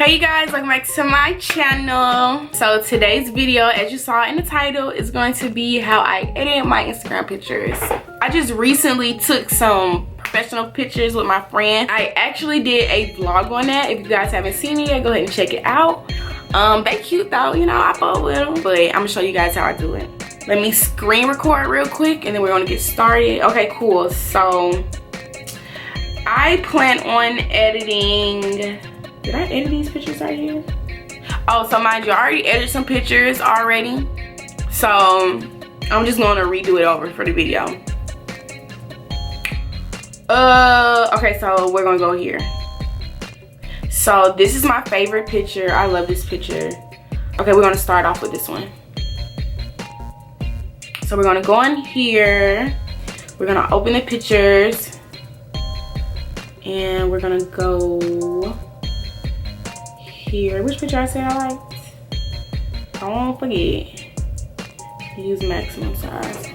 Hey you guys, welcome back to my channel. So today's video, as you saw in the title, is going to be how I edit my Instagram pictures. I just recently took some professional pictures with my friend. I actually did a vlog on that. If you guys haven't seen it yet, go ahead and check it out. They cute though, you know, I fought with them, but I'm gonna show you guys how I do it. Let me screen record real quick and then we're gonna get started. Okay, cool. So I plan on editing. Did I edit these pictures right here? Oh, so mind you, I already edited some pictures already. So I'm just gonna redo it over for the video. Okay, so we're gonna go here. So this is my favorite picture. I love this picture. Okay, we're gonna start off with this one. So we're gonna go in here. We're gonna open the pictures. And we're gonna go here. Which picture I said I liked? Don't forget. Use maximum size.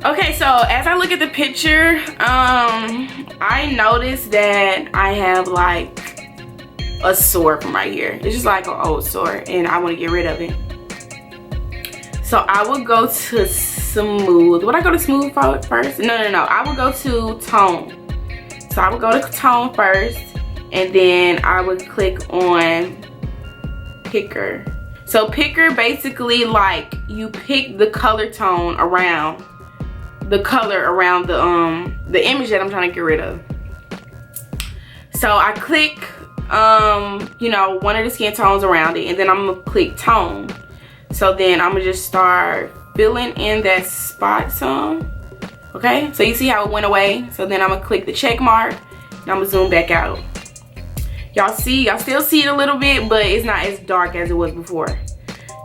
Okay, so as I look at the picture, I noticed that I have like a sore from right here. It's just like an old sore and I want to get rid of it. So I will go to smooth. Would I go to smooth first? No. I will go to tone. So I will go to tone first and then I would click on picker. So picker basically like you pick the color tone around the color around the image that I'm trying to get rid of. So I click you know, one of the skin tones around it and then I'm gonna click tone. So then I'm gonna just start filling in that spot some. Okay, so you see how it went away. So then I'm gonna click the check mark and I'm gonna zoom back out. Y'all still see it a little bit, but it's not as dark as it was before.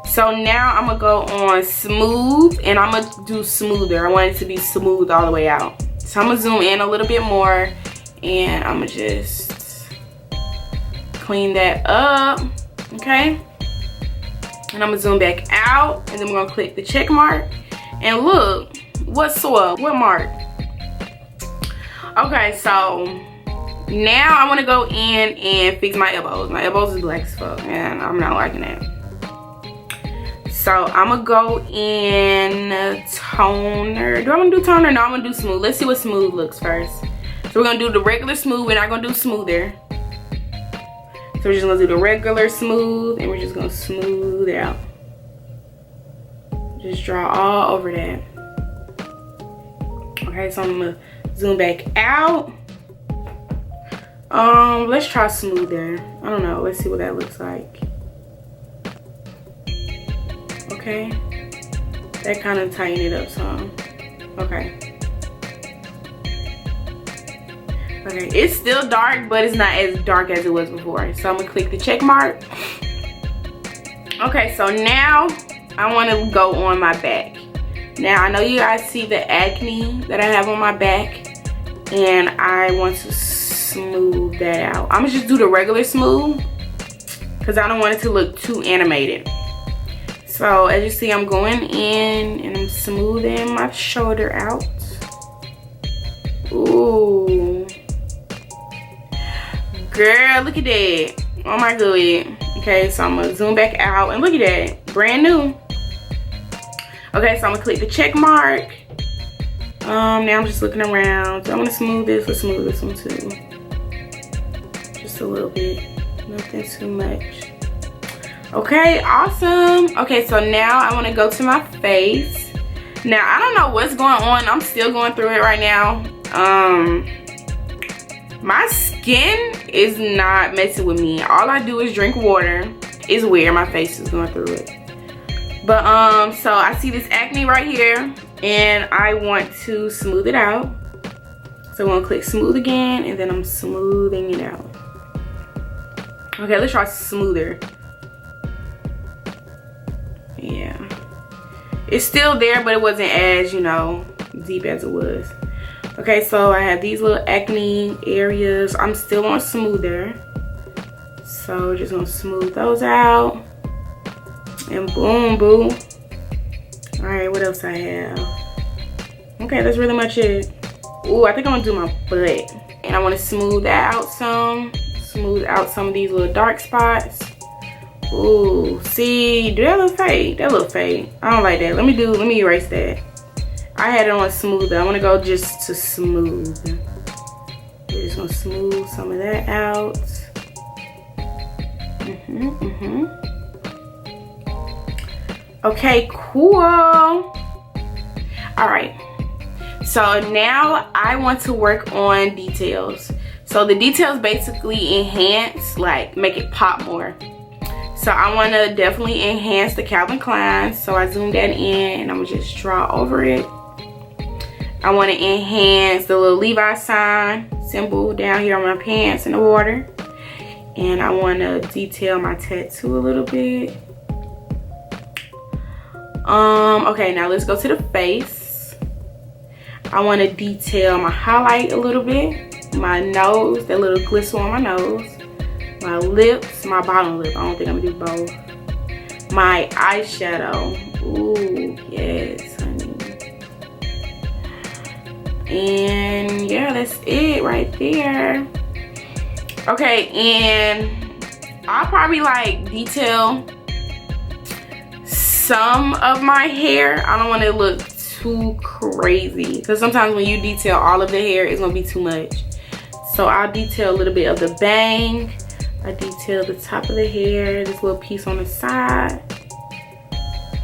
So now I'm gonna go on smooth and I'm gonna do smoother. I want it to be smooth all the way out. So I'm gonna zoom in a little bit more and I'm gonna just clean that up, okay? And I'm gonna zoom back out and then we're gonna click the check mark. And look, what soil, what mark? Okay, so now I wanna go in and fix my elbows. My elbows is black as fuck and I'm not liking that. So I'm gonna go in toner. Do I wanna do toner? No, I'm gonna do smooth. Let's see what smooth looks first. So we're gonna do the regular smooth. We're not gonna do smoother. So we're just gonna do the regular smooth and we're just gonna smooth it out. Just draw all over that. Okay, so I'm gonna zoom back out. Let's try smoother. I don't know, let's see what that looks like. Okay, that kind of tighten it up some. Okay, it's still dark, but it's not as dark as it was before. So I'm gonna click the check mark. Okay, so now I want to go on my back. Now I know you guys see the acne that I have on my back, and I want to smooth that out. I'm gonna just do the regular smooth because I don't want it to look too animated. So as you see, I'm going in and I'm smoothing my shoulder out. Ooh. Girl, look at that. Oh my god. Okay, so I'm gonna zoom back out and look at that. Brand new. Okay, so I'm gonna click the check mark. Now I'm just looking around. So I'm gonna smooth this. Let's smooth this one too. Just a little bit. Nothing too much. Okay, awesome. Okay, so now I want to go to my face. Now I don't know what's going on. I'm still going through it right now. My skin is not messing with me. All I do is drink water. It's weird, my face is going through it. But so I see this acne right here and I want to smooth it out. So I'm gonna click smooth again and then I'm smoothing it out. Okay, let's try smoother. Yeah, it's still there, but it wasn't as, you know, deep as it was. Okay, so I have these little acne areas. I'm still on smoother, so just gonna smooth those out and boom, boo. All right, what else I have? Okay, that's really much it. Ooh, I think I'm gonna do my butt and I want to smooth that out some. smooth out some of these little dark spots. Ooh, see, do that look fade? That look fade. I don't like that. Let me erase that. I had it on smooth. I want to go just to smooth. We're just gonna smooth some of that out. Okay, cool. All right. So now I want to work on details. So the details basically enhance, like make it pop more. So I want to definitely enhance the Calvin Klein. So I zoomed that in and I'm gonna just draw over it. I want to enhance the little Levi sign symbol down here on my pants in the water. And I want to detail my tattoo a little bit. Okay, now let's go to the face. I want to detail my highlight a little bit. My nose, that little glisser on my nose. My lips, my bottom lip. I don't think I'm gonna do both. My eyeshadow. Ooh, yes, honey. And yeah, that's it right there. Okay, and I'll probably like detail some of my hair. I don't want to look too crazy because sometimes when you detail all of the hair, it's gonna be too much. So I'll detail a little bit of the bang. I detail the top of the hair, this little piece on the side.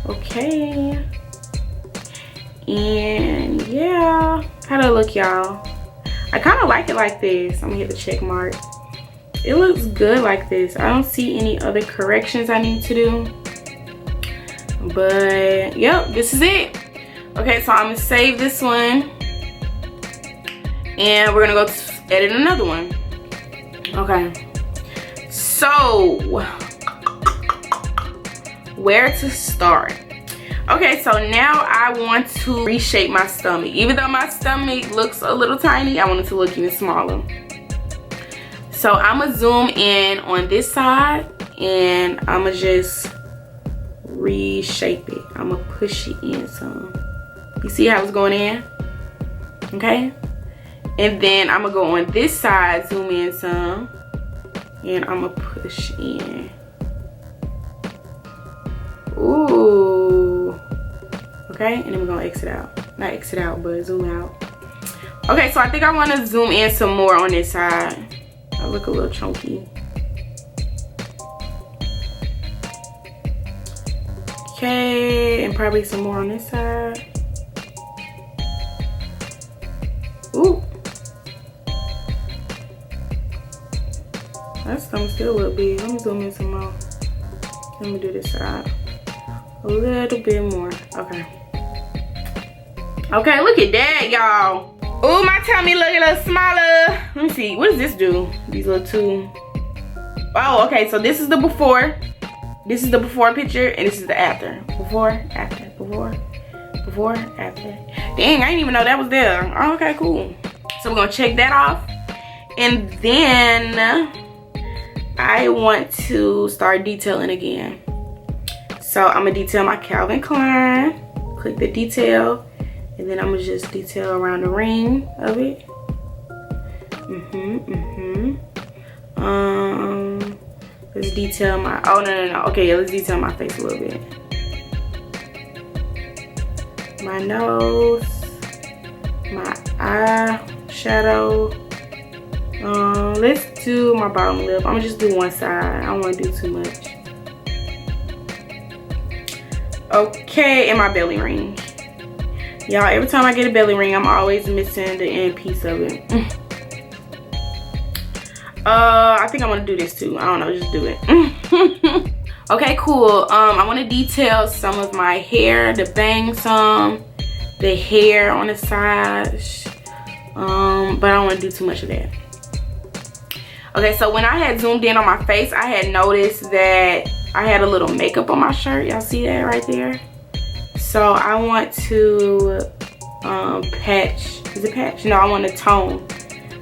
Okay. And yeah, how do I look, y'all? I kind of like it like this. I'm gonna hit the check mark. It looks good like this. I don't see any other corrections I need to do. But yep, this is it. Okay, so I'm gonna save this one. And we're gonna go edit another one. Okay. So, where to start? Okay, so now I want to reshape my stomach. Even though my stomach looks a little tiny, I want it to look even smaller. So I'm gonna zoom in on this side and I'm gonna just reshape it. I'm gonna push it in some. You see how it's going in? Okay. And then I'm gonna go on this side, zoom in some. And I'm gonna push in. Ooh. Okay, and then we're gonna exit out. Not exit out, but zoom out. Okay, so I think I wanna zoom in some more on this side. I look a little chunky. Okay, and probably some more on this side. Ooh. That stomach still a little big. Let me zoom in some more. Let me do this side. A little bit more. Okay. Okay, look at that, y'all. Oh, my tummy look a little smaller. Let me see. What does this do? These little two. Oh, okay. So this is the before. This is the before picture, and this is the after. Before, after, before, after. Dang, I didn't even know that was there. Oh, okay, cool. So we're gonna check that off, and then I want to start detailing again. So I'm gonna detail my Calvin Klein. Click the detail, and then I'm gonna just detail around the ring of it. Let's detail my, oh no. Okay, yeah, let's detail my face a little bit. My nose, my eyeshadow. Let's do my bottom lip. I'm gonna just do one side. I don't wanna do too much. Okay, and my belly ring. Y'all, every time I get a belly ring, I'm always missing the end piece of it. I think I want to do this too. I don't know, just do it. Okay, cool. I want to detail some of my hair, the bangs, the hair on the sides, but I don't want to do too much of that. Okay, so when I had zoomed in on my face, I had noticed that I had a little makeup on my shirt. Y'all see that right there? So I want to patch. Is it patch? No, I want to tone.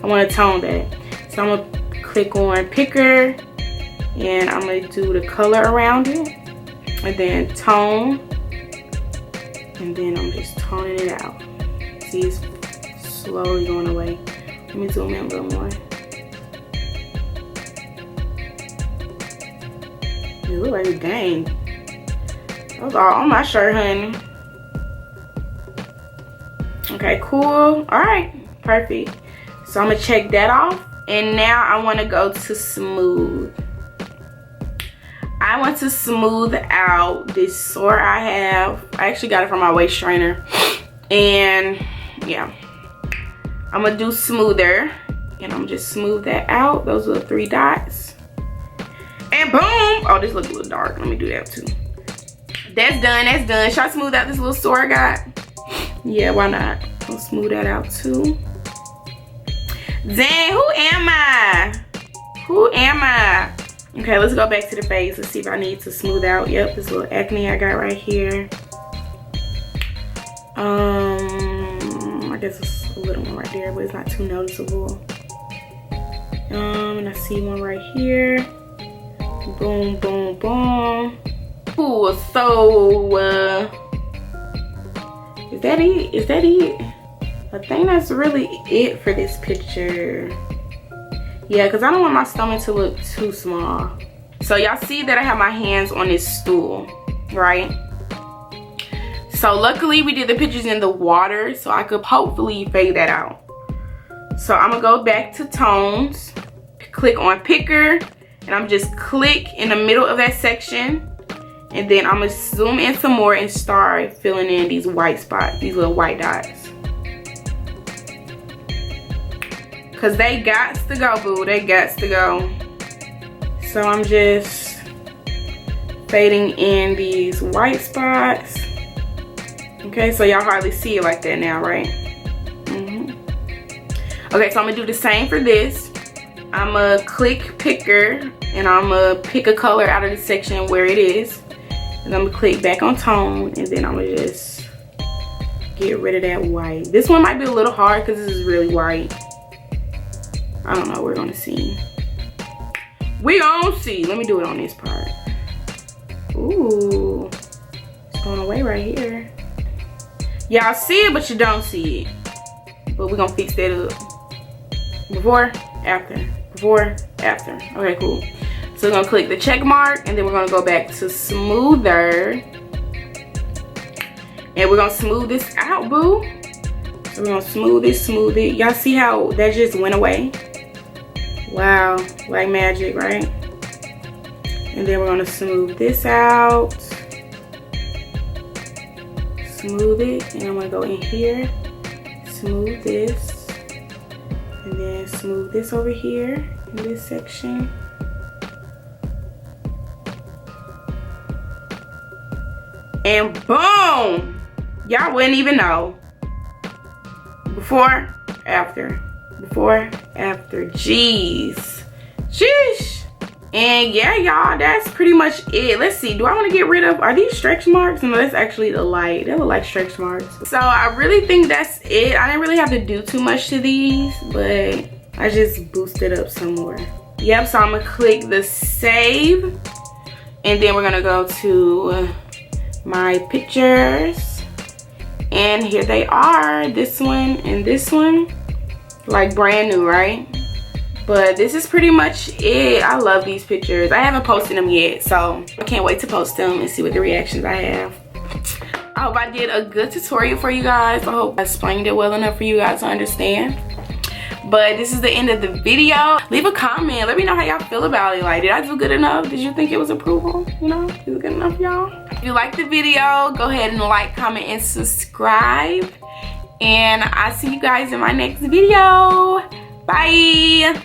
I want to tone that. So I'm gonna click on picker, and I'm gonna do the color around it, and then tone, and then I'm just toning it out. See, it's slowly going away. Let me zoom in a little more. It look like a gang. That was all on my shirt, honey. Okay, cool. All right, perfect. So I'm gonna check that off. And now I wanna go to smooth. I want to smooth out this sore I have. I actually got it from my waist trainer. And yeah, I'm gonna do smoother. And I'm just smooth that out, those little 3 dots. And boom! Oh, this looks a little dark. Let me do that too. That's done, that's done. Should I smooth out this little sore I got? Yeah, why not? I'll smooth that out too. Dang, who am I? Who am I? Okay, let's go back to the face. Let's see if I need to smooth out. Yep, this little acne I got right here. I guess it's a little one right there, but it's not too noticeable. And I see one right here. Boom, boom, boom. Ooh, so is that it? Is that it? I think that's really it for this picture. Yeah, because I don't want my stomach to look too small. So y'all see that I have my hands on this stool, right? So luckily we did the pictures in the water, so I could hopefully fade that out. So I'm gonna go back to tones, click on picker, and I'm just click in the middle of that section. And then I'm gonna zoom in some more and start filling in these white spots, these little white dots. Cause they gots to go, boo, they gots to go. So I'm just fading in these white spots. Okay, so y'all hardly see it like that now, right? Okay, so I'm gonna do the same for this. I'm gonna click picker and I'm gonna pick a color out of the section where it is. And I'm gonna click back on tone and then I'm gonna just get rid of that white. This one might be a little hard because this is really white. I don't know, we're gonna see. We gonna see. Let me do it on this part. Ooh, it's going away right here. Y'all see it, but you don't see it. But we're gonna fix that up. Before, after, before, after. Okay, cool. So we're gonna click the check mark and then we're gonna go back to smoother. And we're gonna smooth this out, boo. So we're gonna smooth it. Y'all see how that just went away? Wow, like magic, right? And then we're gonna smooth this out. Smooth it, and I'm gonna go in here, smooth this, and then smooth this over here in this section. And boom! Y'all wouldn't even know. Before, after. Before, after. Jeez. Sheesh. And yeah, y'all, that's pretty much it. Let's see, do I want to get rid of, are these stretch marks? No, that's actually the light. They look like stretch marks. So I really think that's it. I didn't really have to do too much to these, but I just boosted up some more. Yep, so I'm gonna click the save, and then we're gonna go to my pictures, and here they are, this one and this one, like brand new, right? But this is pretty much it. I love these pictures. I haven't posted them yet, so I can't wait to post them and see what the reactions I have. I hope I did a good tutorial for you guys. I hope I explained it well enough for you guys to understand. But this is the end of the video. Leave a comment. Let me know how y'all feel about it. Like, did I do good enough? Did you think it was approval? You know, is it good enough, y'all? If you liked the video, go ahead and like, comment, and subscribe. And I'll see you guys in my next video. Bye.